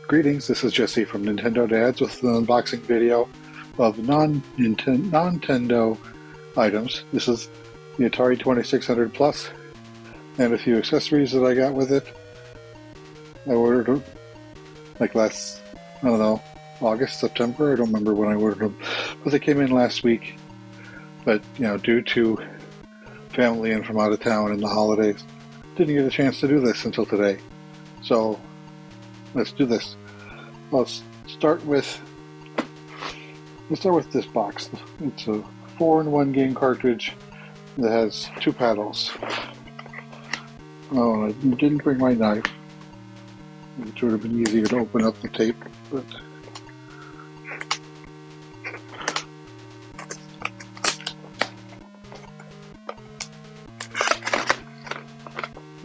Greetings, this is Jesse from Nintendo Dads with an unboxing video of non-Nintendo items. This is the Atari 2600 Plus and a few accessories that I got with it. I ordered them like last, I don't know, August, September, I don't remember when I ordered them, but they came in last week. But, you know, due to family and from out of town and the holidays, didn't get a chance to do this until today. So let's do this. Let's start with this box. It's a 4-in-1 game cartridge that has 2 paddles. Oh, I didn't bring my knife. It would have been easier to open up the tape, but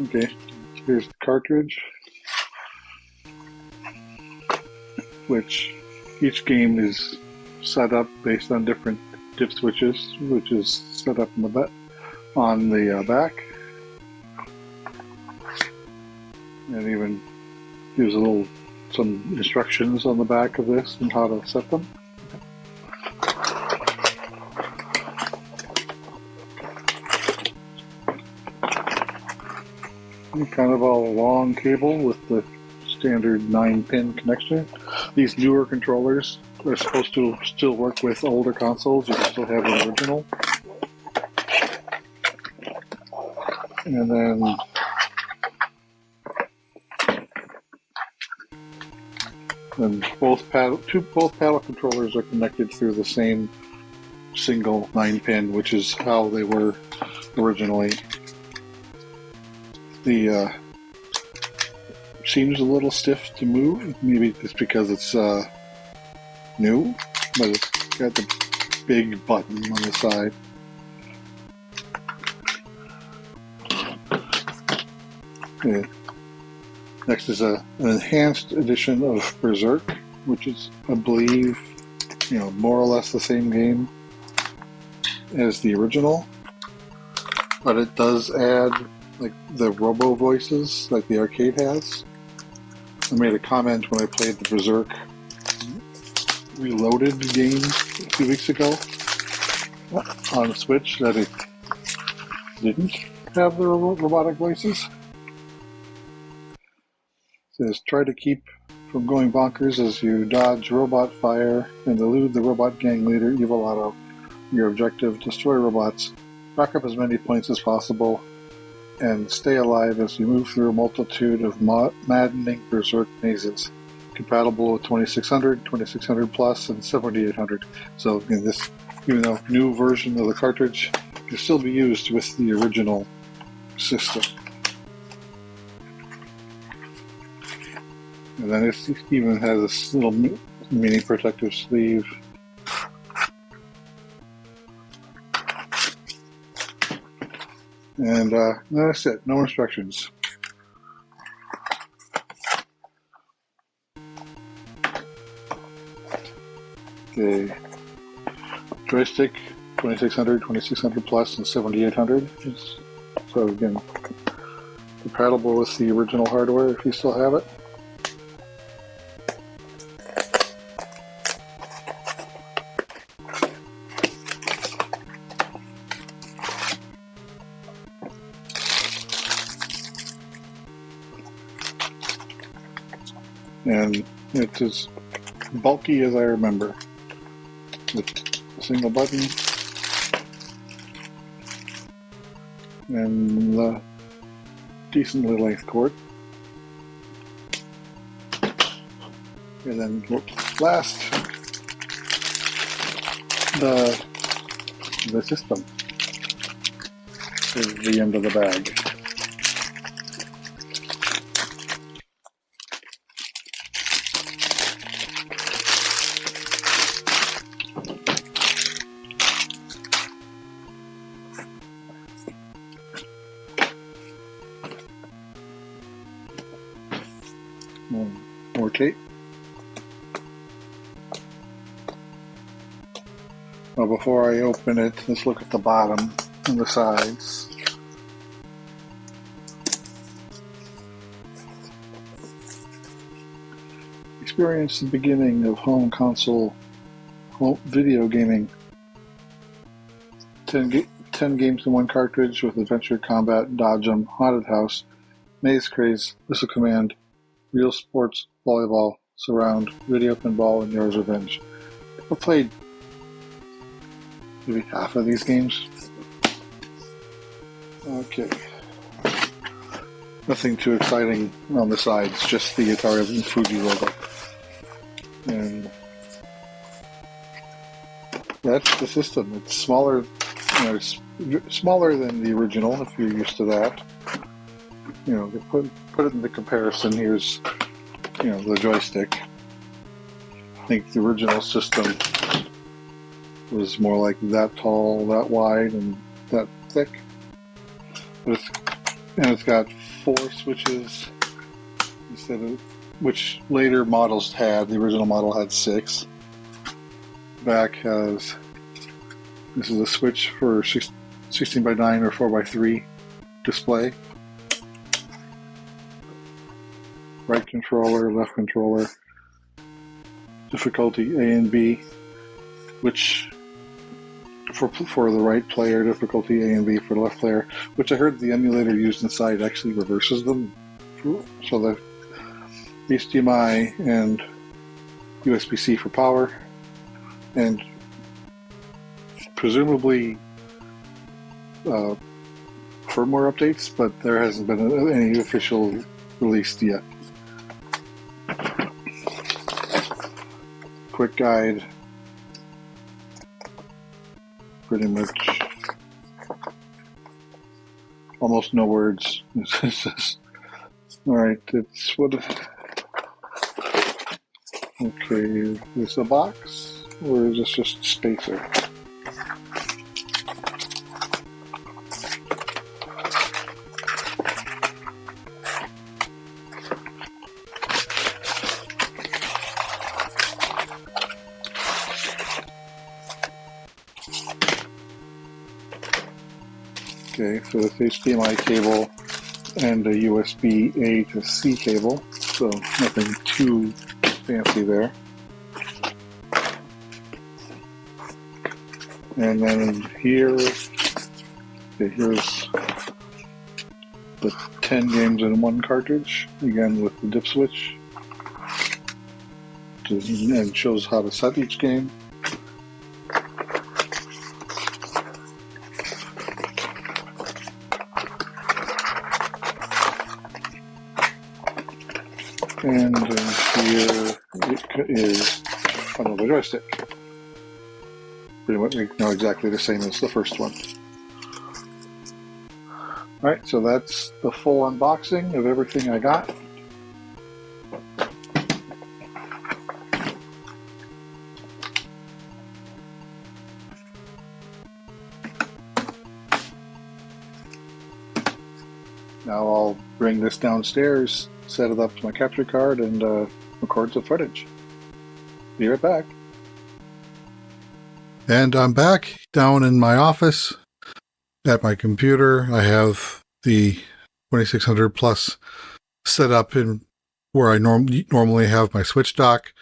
okay, here's the cartridge, which each game is set up based on different dip switches, which is set up on the back, and even gives some instructions on the back of this and how to set them. And kind of a long cable with the standard 9-pin connection. These newer controllers are supposed to still work with older consoles. You can still have the original. And then both paddle controllers are connected through the same single 9-pin, which is how they were originally. The seems a little stiff to move, maybe just because it's new, but it's got the big button on the side. Okay. Next is an enhanced edition of Berserk, which is, I believe, more or less the same game as the original, but it does add like the robo voices like the arcade has. I made a comment when I played the Berserk Reloaded game a few weeks ago on the Switch that it didn't have the robotic voices. It says, try to keep from going bonkers as you dodge robot fire and elude the robot gang leader Evil Otto. Your objective, destroy robots, rack up as many points as possible, and stay alive as you move through a multitude of maddening Berserk mazes, compatible with 2600, 2600 Plus, and 7800. So in this, even though new version of the cartridge can still be used with the original system. And then it even has this little mini protective sleeve. And that's it, no instructions. Okay, joystick 2600, 2600 Plus, and 7800. So again, compatible with the original hardware if you still have it. And it's as bulky as I remember, with a single button and the decently length cord. And then last, the system is the end of the bag. More tape. Well, before I open it, let's look at the bottom and the sides. Experience the beginning of home console video gaming. 10 games in one cartridge with adventure, combat, dodge 'em, haunted house, maze craze, missile command, real sports, volleyball, surround, video pinball, and yours revenge. I've played maybe half of these games. Okay. Nothing too exciting on the sides, just the Atari and Fuji logo. And that's the system. It's smaller, it's smaller than the original if you're used to that. To put it into comparison, here's the joystick. I think the original system was more like that tall, that wide, and that thick. But it's got 4 switches instead of which later models had. The original model had 6. Back has this is a switch for 16 by 9 or 4 by 3 display. Right controller, left controller, difficulty A and B, which for the right player, difficulty A and B for the left player, which I heard the emulator used inside actually reverses them. So the HDMI and USB-C for power, and presumably firmware updates, but there hasn't been any official released yet. Quick guide, pretty much almost no words. Alright, it's what okay, is this a box or is this just a spacer? Okay, so it's HDMI cable and a USB A to C cable, so nothing too fancy there. And then here's the 10 games in one cartridge, again with the dip switch, and shows how to set each game. And here it is another joystick. Pretty much exactly the same as the first one. Alright, so that's the full unboxing of everything I got. Now I'll bring this downstairs, set it up to my capture card, and record some footage. Be right back. And I'm back down in my office at my computer. I have the 2600 Plus set up in where I normally have my switch dock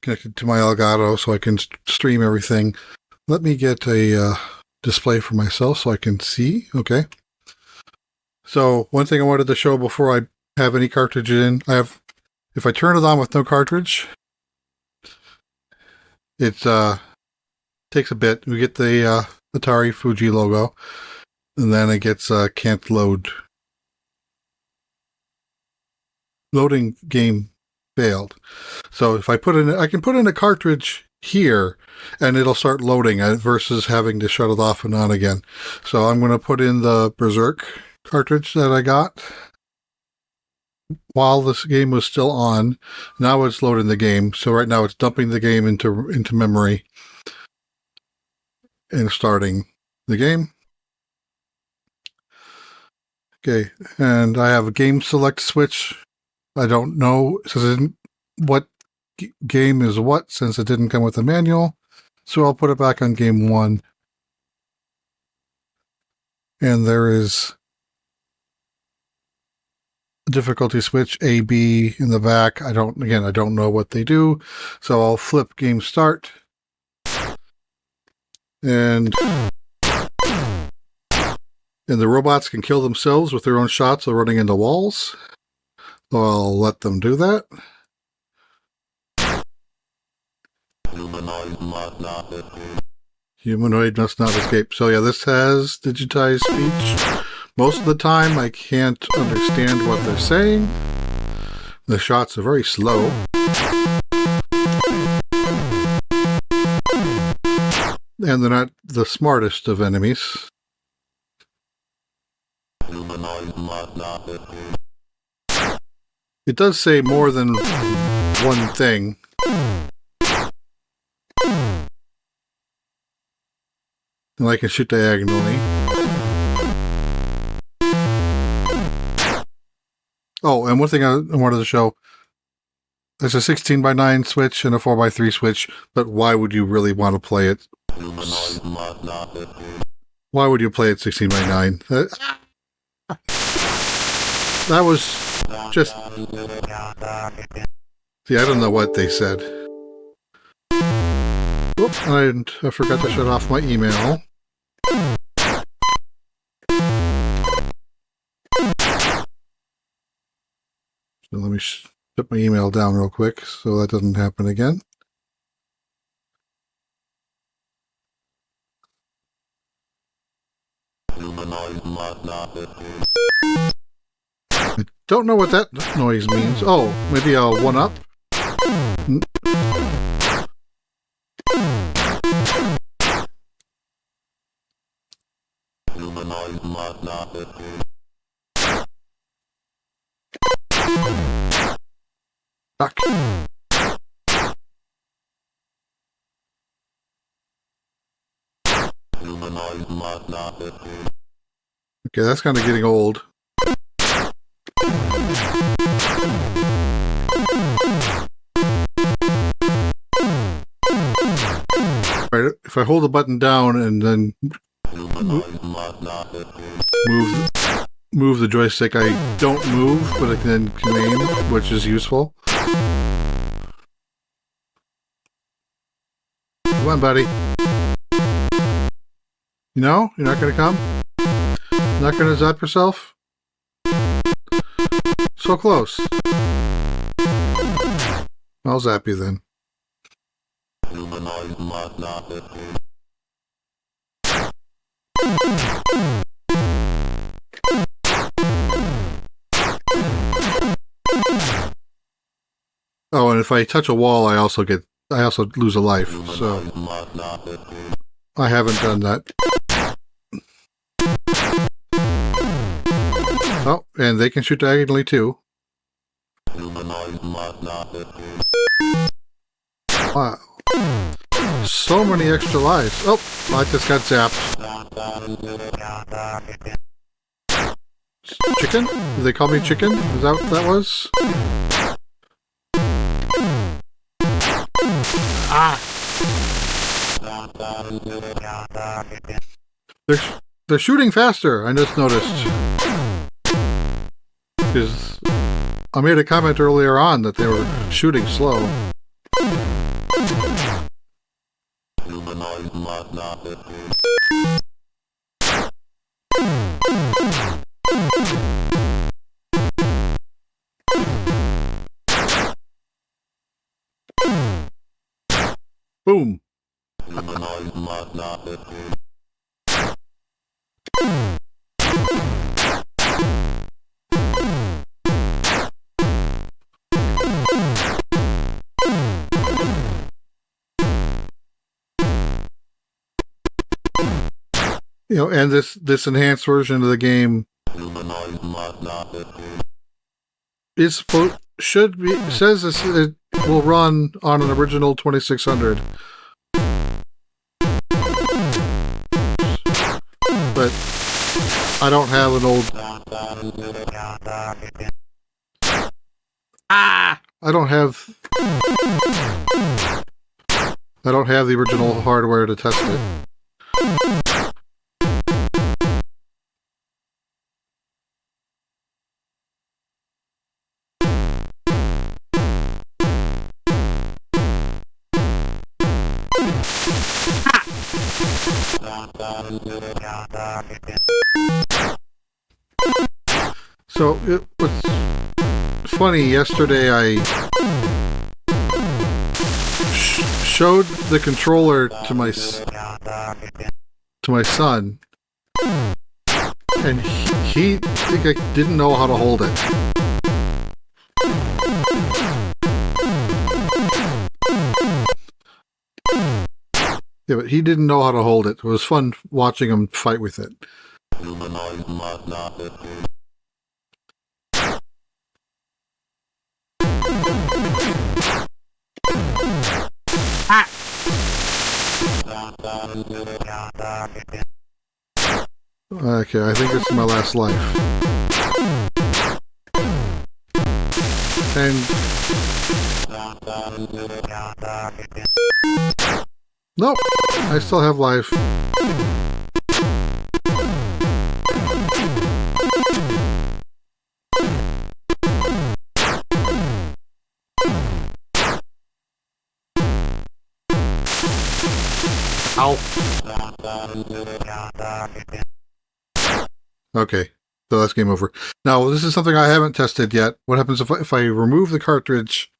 connected to my Elgato so I can stream everything. Let me get a display for myself so I can see. Okay. So one thing I wanted to show before I have any cartridge in, if I turn it on with no cartridge, it takes a bit. We get the Atari Fuji logo, and then it gets can't load. Loading game failed. So if I can put in a cartridge here, and it'll start loading versus having to shut it off and on again. So I'm going to put in the Berserk cartridge that I got while this game was still on. Now it's loading the game. So right now it's dumping the game into memory and starting the game. Okay, and I have a game select switch. I don't know what game is what since it didn't come with a manual. So I'll put it back on game 1. And there is a difficulty switch A, B in the back. I don't know what they do. So I'll flip game start. And the robots can kill themselves with their own shots or running into walls. So I'll let them do that. Humanoid must not escape. So yeah, this has digitized speech. Most of the time I can't understand what they're saying. The shots are very slow. And they're not the smartest of enemies. It does say more than one thing. And I can shoot diagonally. Oh, and one thing I wanted to show. There's a 16:9 switch and a 4:3 switch, but why would you really want to play it? Why would you play it 16:9? That was just... See, I don't know what they said. Oop, and I forgot to shut off my email. So let me put my email down real quick so that doesn't happen again. I don't know what that noise means. Oh, maybe a 1-up? Fuck. Okay, that's kind of getting old. Right, if I hold the button down and then move the joystick, I don't move, but I then can aim, which is useful. Come on, buddy. You know? You're not going to come? Not going to zap yourself? So close. I'll zap you then. Oh, and if I touch a wall, I also lose a life, so I haven't done that. Oh, and they can shoot diagonally too. Wow. So many extra lives. Oh, I just got zapped. Chicken? Did they call me chicken? Is that what that was? Ah! They're shooting faster, I just noticed. Because I made a comment earlier on that they were shooting slow. Boom! You know, and this enhanced version of the game is says it will run on an original 2600. But I don't have an old... I don't have I don't have the original hardware to test it. So it was funny. Yesterday I showed the controller to my son, and he didn't know how to hold it. Yeah, but he didn't know how to hold it. It was fun watching him fight with it. Okay, I think this is my last life. And nope, I still have life. Ow. Okay, so that's game over. Now, this is something I haven't tested yet. What happens if I remove the cartridge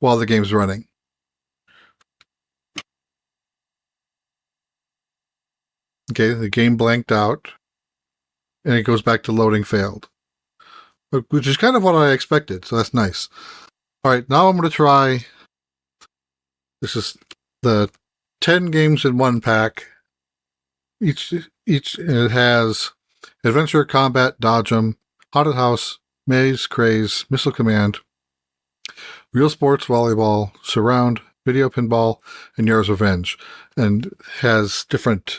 while the game's running? Okay, the game blanked out, and it goes back to loading failed, which is kind of what I expected, so that's nice. All right, now I'm going to try. This is the 10 games in one pack. Each it has Adventure, Combat, Dodge 'em, Haunted House, Maze, Craze, Missile Command, Real Sports, Volleyball, Surround, Video Pinball, and Yar's Revenge, and has different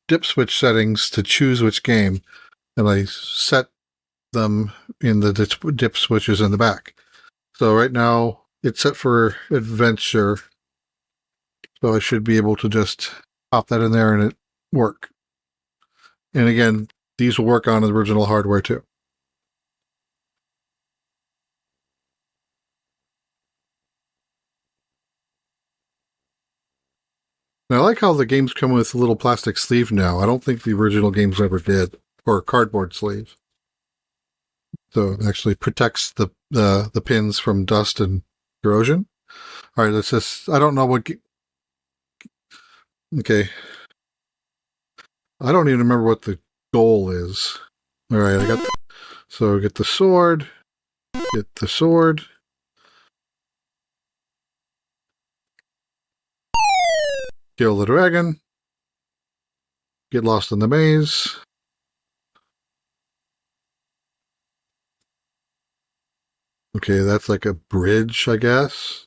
dip switch settings to choose which game, and I set them in the dip switches in the back. So right now it's set for Adventure, so I should be able to just pop that in there and it work. And again, these will work on the original hardware too. And I like how the games come with a little plastic sleeve now. I don't think the original games ever did, or a cardboard sleeve. So it actually protects the pins from dust and corrosion. All right, let's just, I don't know what, okay. I don't even remember what the goal is. All right, I got, so get the sword, kill the dragon, get lost in the maze. Okay, that's like a bridge, I guess.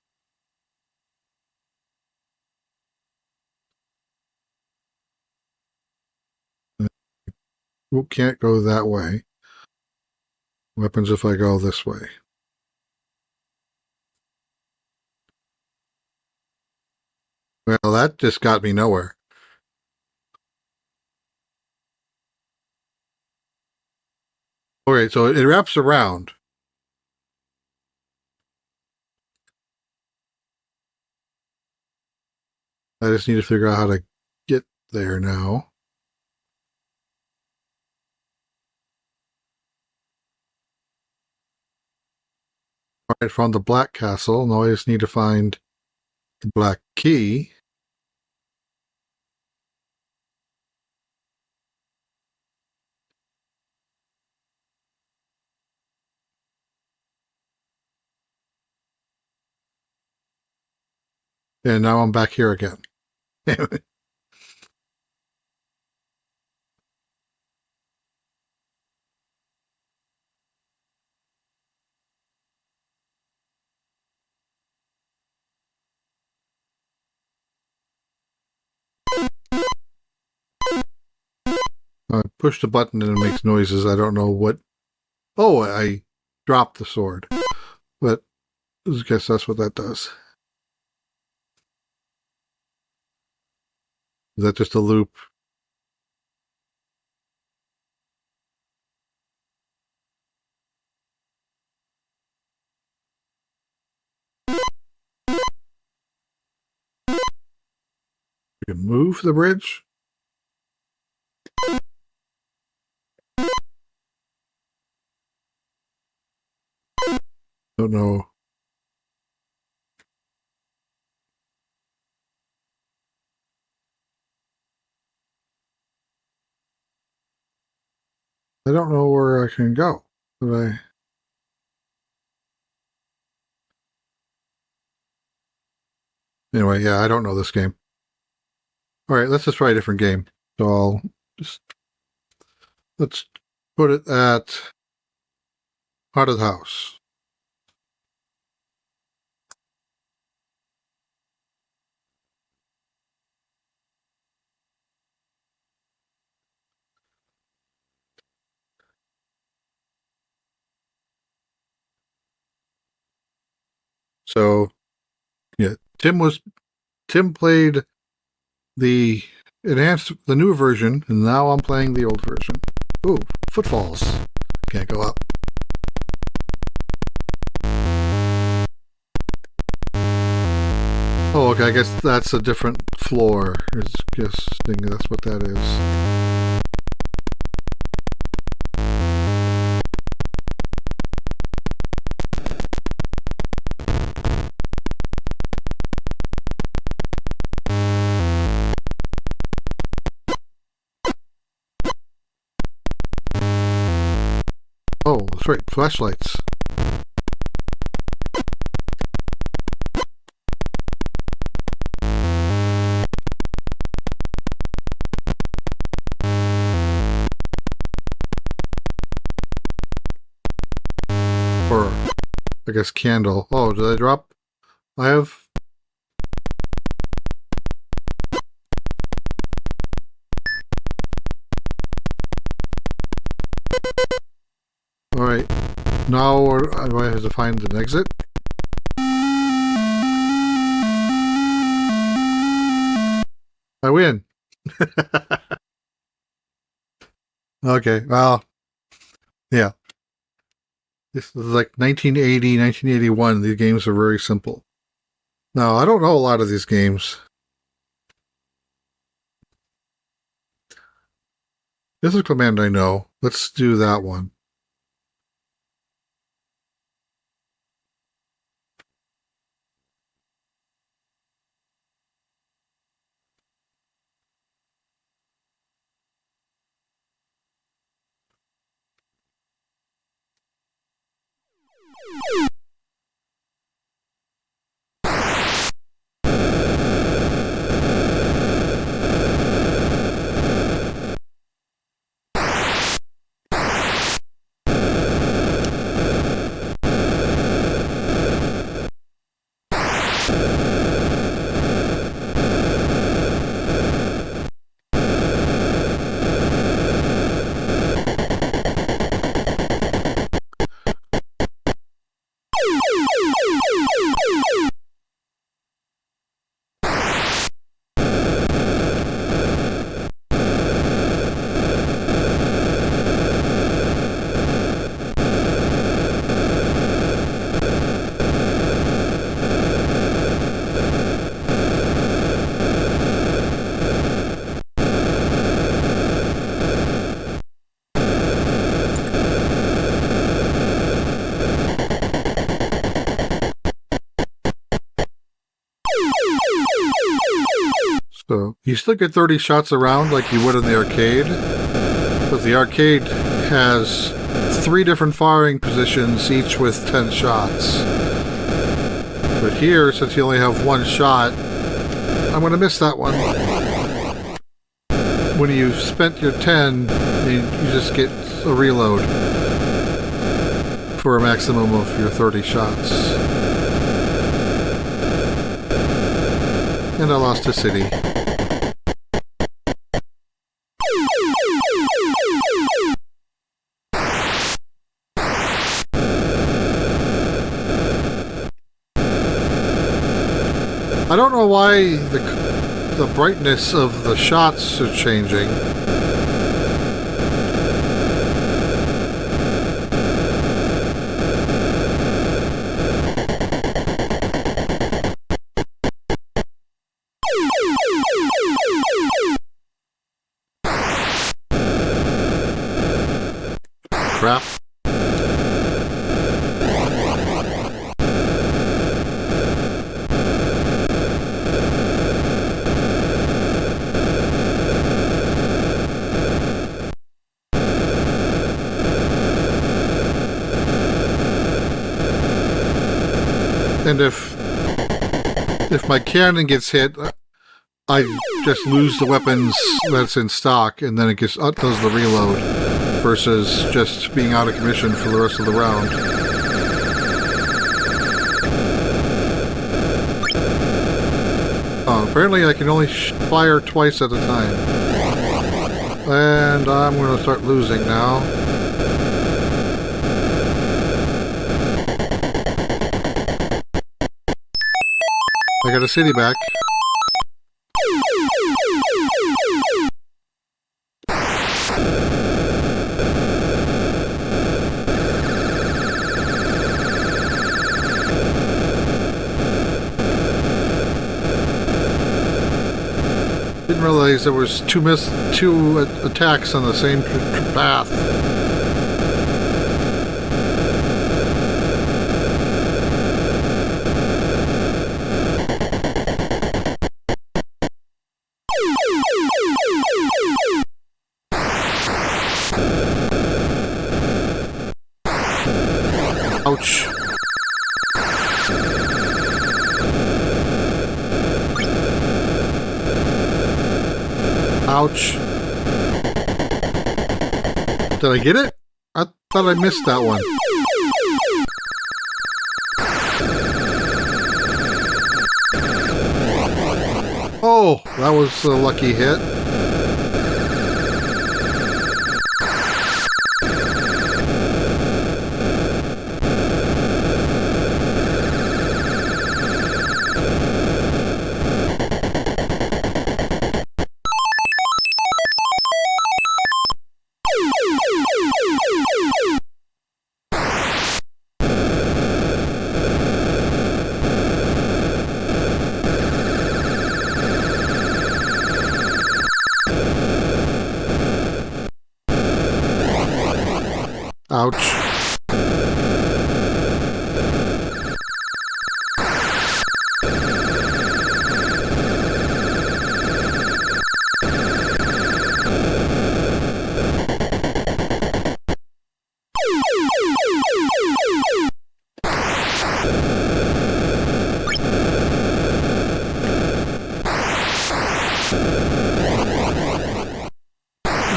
Oop, can't go that way. What happens if I go this way? Well, that just got me nowhere. Okay, so it wraps around. I just need to figure out how to get there now. All right, found the black castle. Now I just need to find the black key. And now I'm back here again. I push the button and it makes noises. I don't know what. Oh, I dropped the sword. But I guess that's what that does. Is that just a loop? We can move the bridge? Don't know. I don't know where I can go. Anyway, yeah, I don't know this game. All right, let's just try a different game. So let's put it at Haunted House. So, yeah, Tim played the new version, and now I'm playing the old version. Ooh, footfalls. Can't go up. Oh, okay, I guess that's a different floor. Guessing that's what that is. Oh, that's right, flashlights. Or, I guess, candle. Oh, did I drop? I have... Alright, now do I have to find an exit? I win! Okay, well, yeah. This is like 1980, 1981. These games are very simple. Now, I don't know a lot of these games. This is a command I know. Let's do that one. So, you still get 30 shots around like you would in the arcade, but the arcade has 3 different firing positions, each with 10 shots. But here, since you only have 1 shot, I'm going to miss that one. When you've spent your 10, you just get a reload for a maximum of your 30 shots. And I lost a city. I don't know why the brightness of the shots are changing. Crap. And if my cannon gets hit, I just lose the weapons that's in stock, and then it does the reload, versus just being out of commission for the rest of the round. Apparently I can only fire twice at a time. And I'm going to start losing now. I got a city back. Didn't realize there was two attacks on the same path. Ouch. Ouch. Did I get it? I thought I missed that one. Oh, that was a lucky hit. Ouch.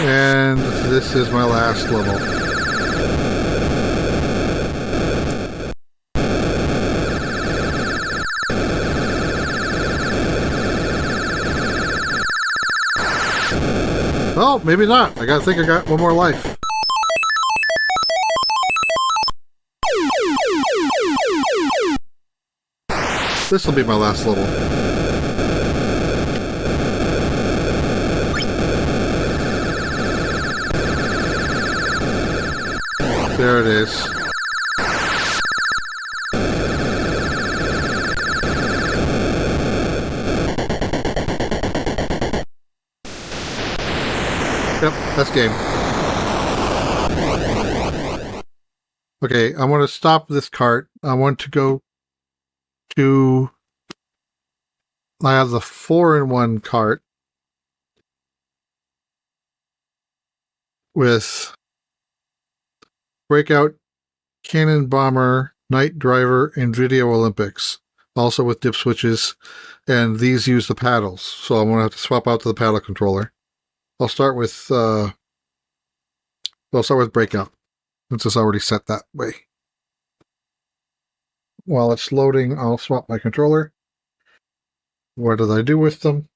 And this is my last level. Oh, maybe not. I think I got one more life. This will be my last level. There it is. Yep, that's game. Okay, I want to stop this cart. I want to go to... I have the 4-in-1 cart with Breakout, Cannon Bomber, Night Driver, and Video Olympics. Also with dip switches, and these use the paddles. So I'm going to have to swap out to the paddle controller. I'll start with Breakout, since it's already set that way. While it's loading, I'll swap my controller. What did I do with them?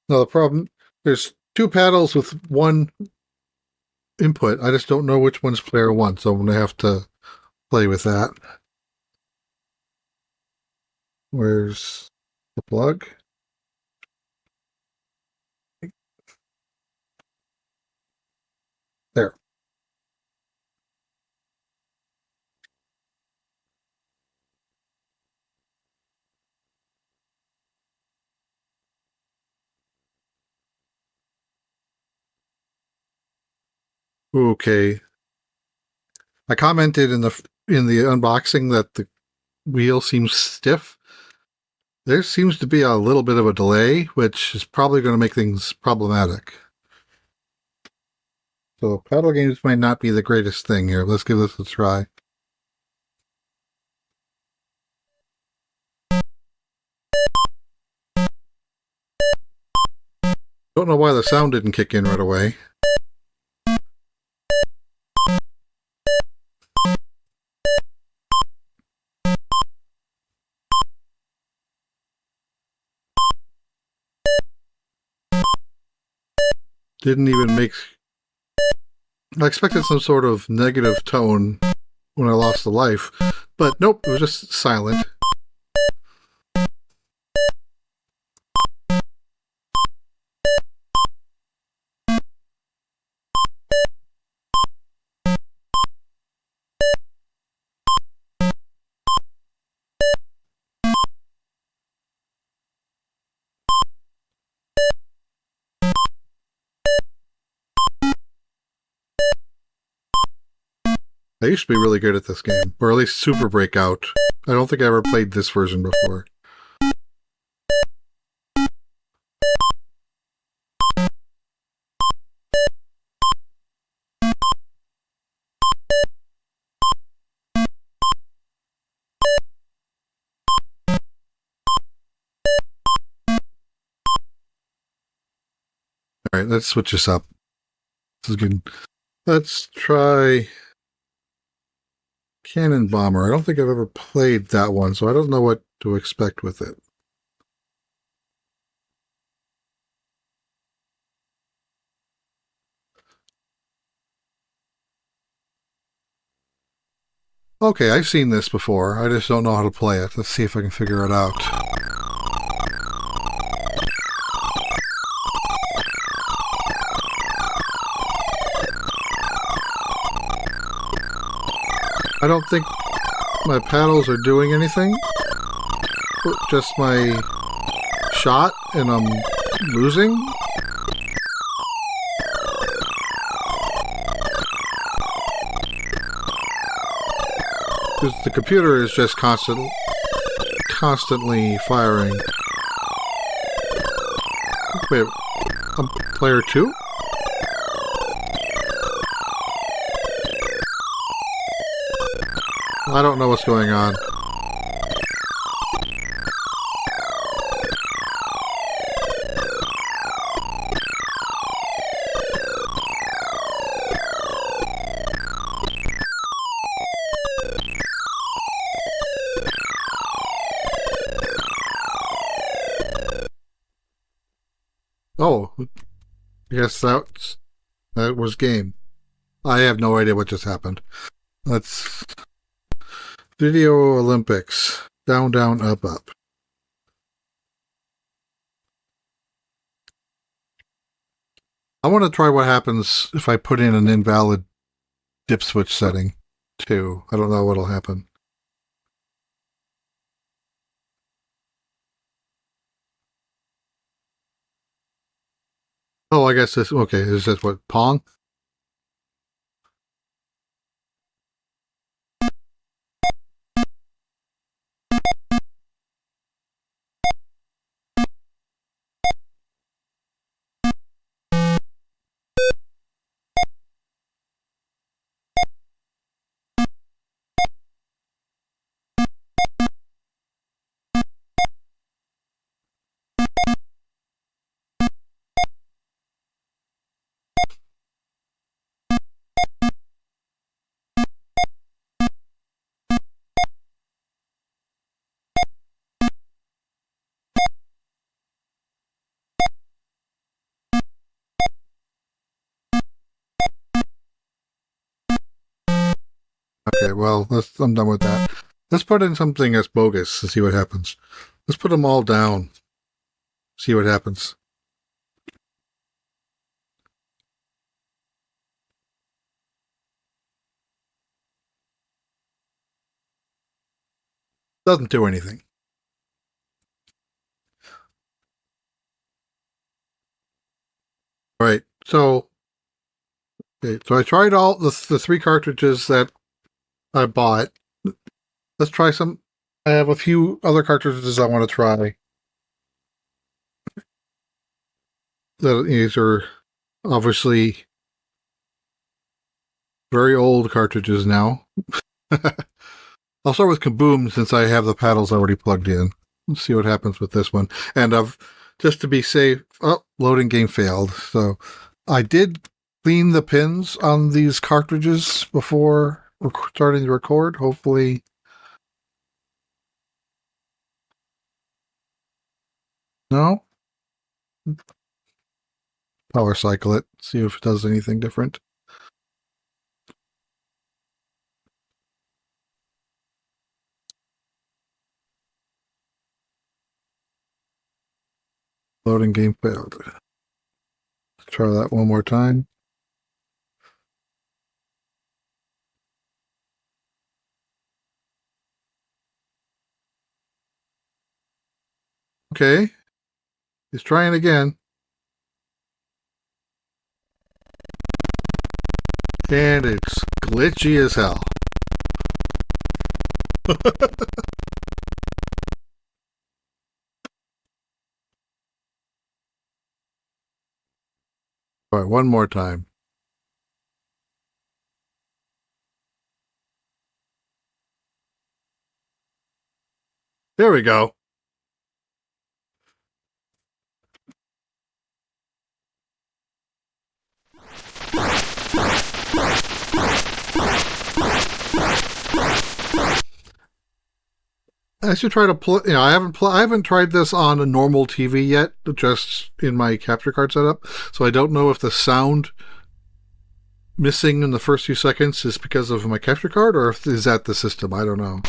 Now the problem, there's two paddles with one input. I just don't know which one's player one, so I'm going to have to play with that. Where's the plug. There. Okay. I commented in the unboxing that the wheel seems stiff. There seems to be a little bit of a delay, which is probably going to make things problematic. So paddle games might not be the greatest thing here. Let's give this a try. Don't know why the sound didn't kick in right away. Didn't even make... I expected some sort of negative tone when I lost the life, but nope, it was just silent. I used to be really good at this game, or at least Super Breakout. I don't think I ever played this version before. Alright, let's switch this up. This is good. Let's try Cannon Bomber. I don't think I've ever played that one, so I don't know what to expect with it. Okay, I've seen this before. I just don't know how to play it. Let's see if I can figure it out. I don't think my paddles are doing anything. Just my shot, and I'm losing. Because the computer is just constantly firing. Wait, I'm player 2? I don't know what's going on. Oh, yes, that was game. I have no idea what just happened. Let's... Video Olympics. Down, down, up, up. I want to try what happens if I put in an invalid dip switch setting, too. I don't know what'll happen. Oh, I guess this... Okay, is this what? Pong? Okay, well, I'm done with that. Let's put in something that's bogus to see what happens. Let's put them all down. See what happens. Doesn't do anything. All right. So I tried all the 3 cartridges that I bought. Let's try some. I have a few other cartridges I want to try. These are obviously very old cartridges now. I'll start with Kaboom since I have the paddles already plugged in. Let's see what happens with this one. And just to be safe, loading game failed. So I did clean the pins on these cartridges before starting to record. Hopefully. No? Power cycle it. See if it does anything different. Loading game failed. Let's try that one more time. Okay. He's trying again. And it's glitchy as hell. All right, one more time. There we go. I should try to play. I haven't tried this on a normal TV yet, just in my capture card setup. So I don't know if the sound missing in the first few seconds is because of my capture card, or if is that the system. I don't know.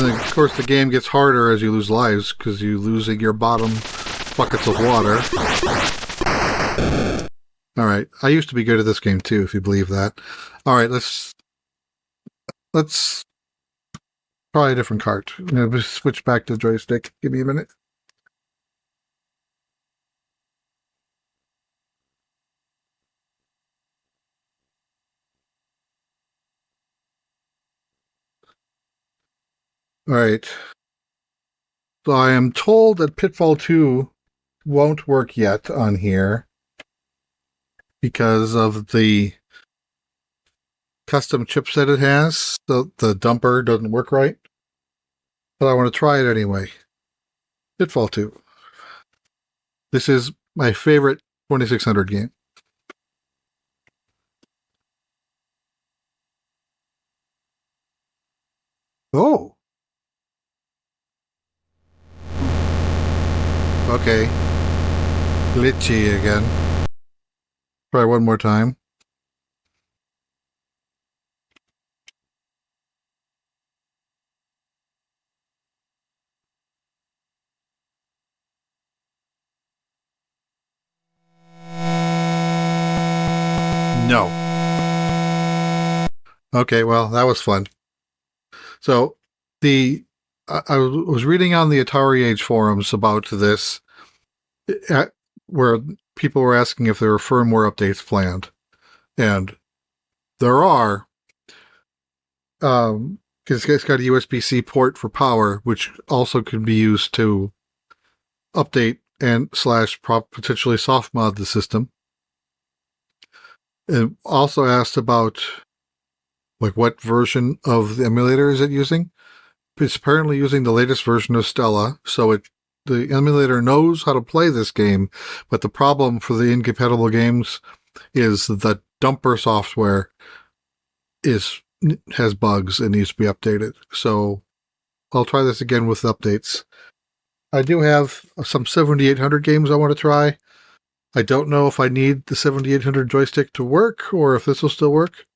And then, of course, the game gets harder as you lose lives because you're losing your bottom buckets of water. All right, I used to be good at this game too, if you believe that. All right, let's try a different cart. I'm gonna switch back to the joystick. Give me a minute. All right. So I am told that Pitfall 2 won't work yet on here because of the custom chipset it has. The dumper doesn't work right. But I want to try it anyway. Pitfall 2. This is my favorite 2600 game. Oh. Okay. Glitchy again. Try one more time. No. Okay, well, that was fun. So, I was reading on the Atari Age forums about this, where people were asking if there were firmware updates planned. And there are. Because it's got a USB-C port for power, which also can be used to update and / potentially soft mod the system. And also asked about what version of the emulator is it using. It's apparently using the latest version of Stella, so the emulator knows how to play this game, but the problem for the incompatible games is the dumper software has bugs and needs to be updated. So I'll try this again with updates. I do have some 7800 games I want to try. I don't know if I need the 7800 joystick to work or if this will still work.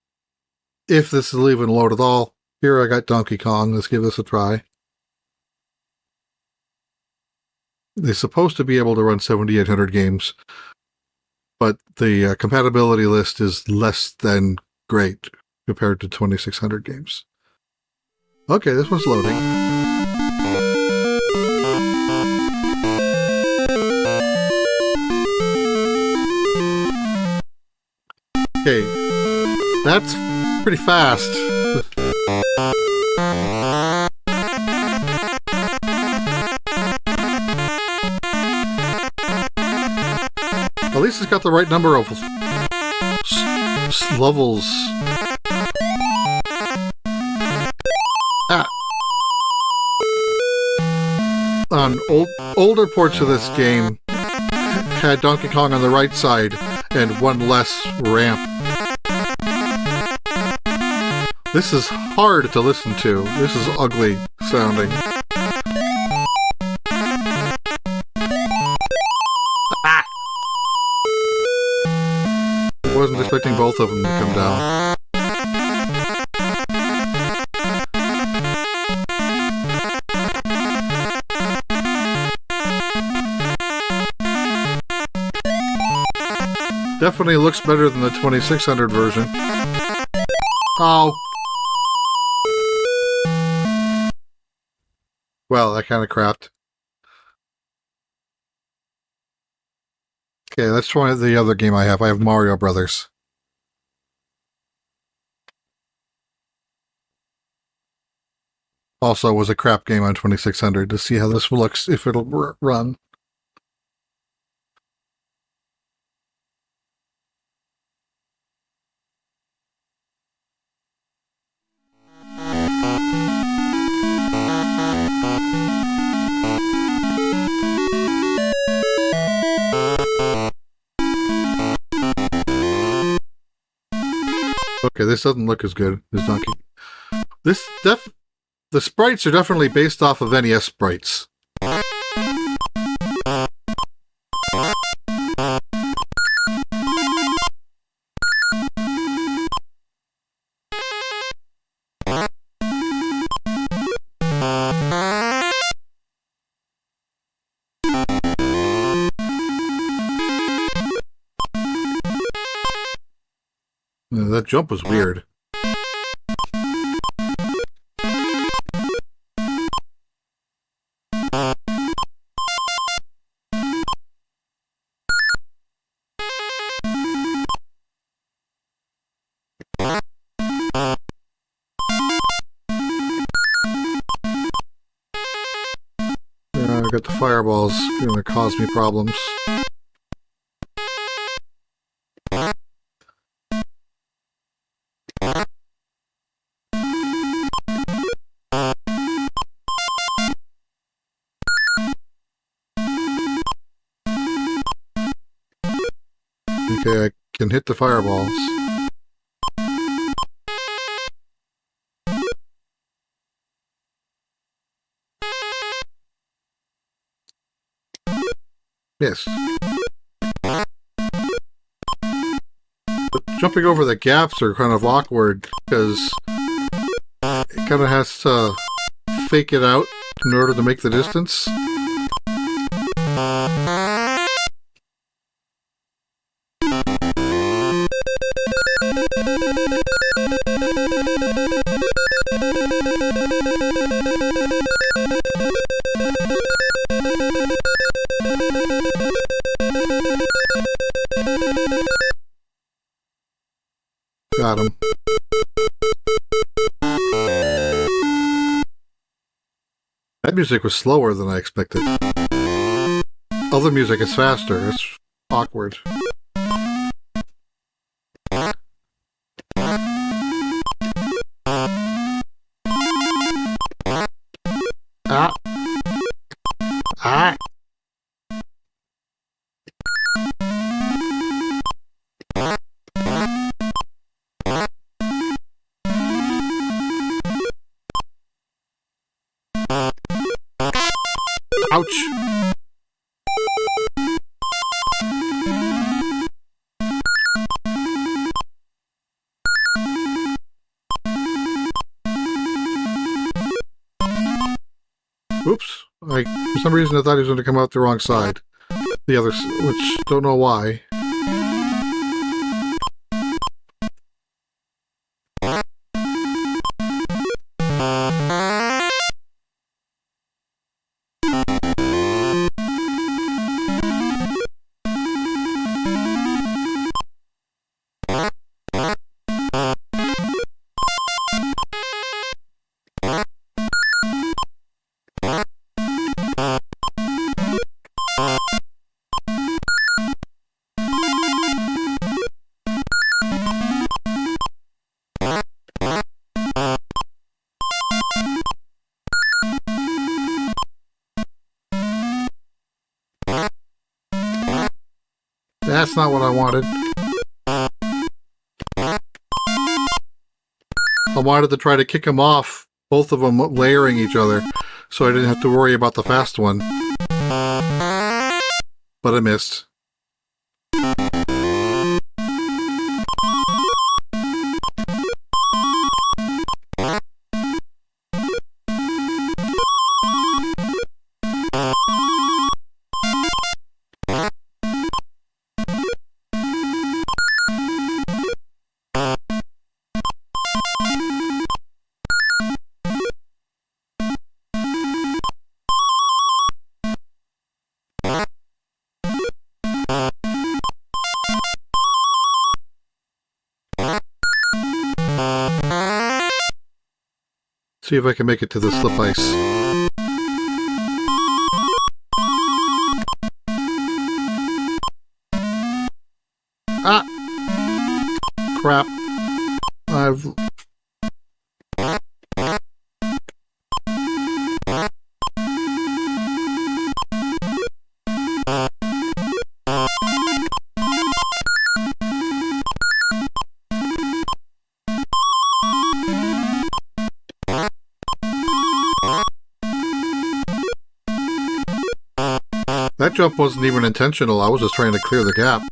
If this will even load at all. Here I got Donkey Kong. Let's give this a try. They're supposed to be able to run 7800 games, but the compatibility list is less than great compared to 2600 games. Okay, this one's loading. Okay, that's pretty fast. At least it's got the right number of levels. On older ports of this game, had Donkey Kong on the right side and one less ramp. This is hard to listen to. This is ugly sounding. Ah! I wasn't expecting both of them to come down. Definitely looks better than the 2600 version. Oh. Well, that kind of crapped. Okay, let's try the other game I have. I have Mario Brothers. Also was a crap game on 2600 to see how this looks if it'll run. Okay, this doesn't look as good as Donkey. The sprites are definitely based off of NES sprites. That jump was weird. I got the fireballs going to cause me problems. Okay, I can hit the fireballs. Yes. But jumping over the gaps are kind of awkward because it kind of has to fake it out in order to make the distance. Got him. That music was slower than I expected. Other music is faster. It's awkward. Ah. Ah. Oops. For some reason I thought he was going to come out the wrong side. The other, which don't know why. That's not what I wanted. I wanted to try to kick them off, both of them layering each other, so I didn't have to worry about the fast one. But I missed. See if I can make it to the slip ice. Ah! Crap. That jump wasn't even intentional, I was just trying to clear the gap.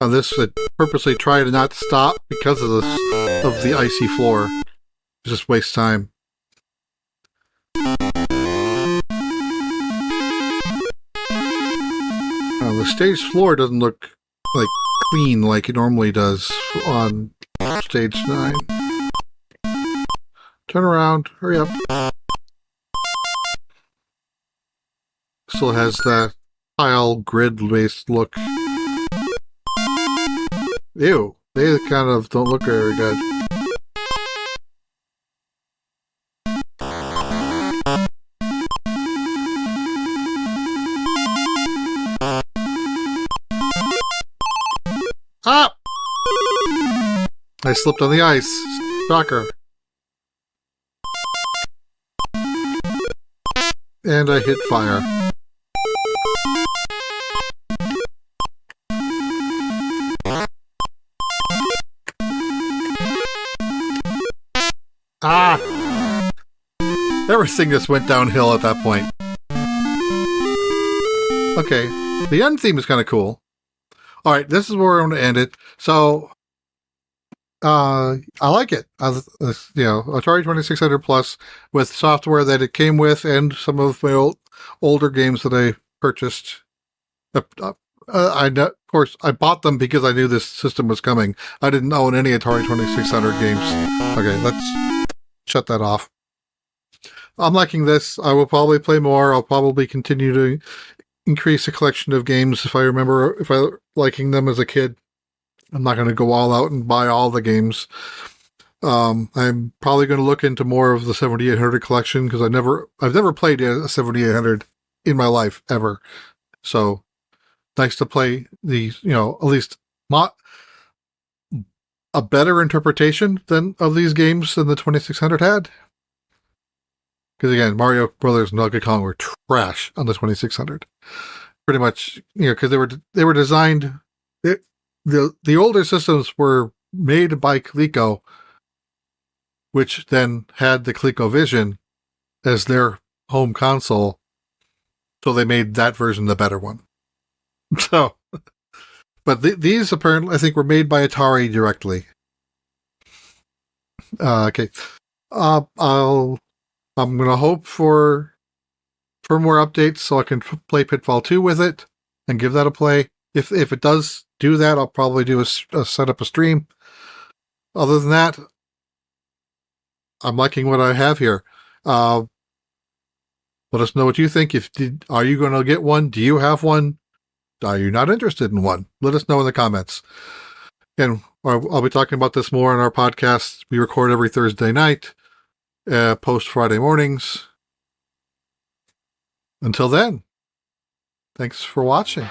On this, I purposely try to not stop because of the icy floor. It just wastes time. The stage floor doesn't look like clean like it normally does on stage 9. Turn around, hurry up. Still has that tile grid-based look. Ew, they kind of don't look very good. Ah! I slipped on the ice. Shocker. And I hit fire. Ah! Everything just went downhill at that point. Okay, the end theme is kind of cool. Alright, this is where we're going to end it. So, I like it. Atari 2600 Plus with software that it came with and some of my older games that I purchased. Of course, I bought them because I knew this system was coming. I didn't own any Atari 2600 games. Okay, let's shut that off. I'm liking this. I will probably play more. I'll probably continue to increase the collection of games if I liking them as a kid. I'm not going to go all out and buy all the games. I'm probably going to look into more of the 7800 collection because I've never played a 7800 in my life ever. So nice to play these, at least a better interpretation of these games than the 2600 had. Because again, Mario Brothers and Donkey Kong were trash on the 2600. Pretty much, because they were designed. The older systems were made by Coleco, which then had the ColecoVision as their home console. So they made that version the better one. So, but these apparently, I think, were made by Atari directly. Okay, I'm gonna hope for more updates so I can play Pitfall 2 with it and give that a play. If it does do that, I'll probably do set up a stream. Other than that, I'm liking what I have here. Let us know what you think. Are you going to get one? Do you have one? Are you not interested in one? Let us know in the comments. And I'll be talking about this more on our podcast. We record every Thursday night, post Friday mornings. Until then, thanks for watching.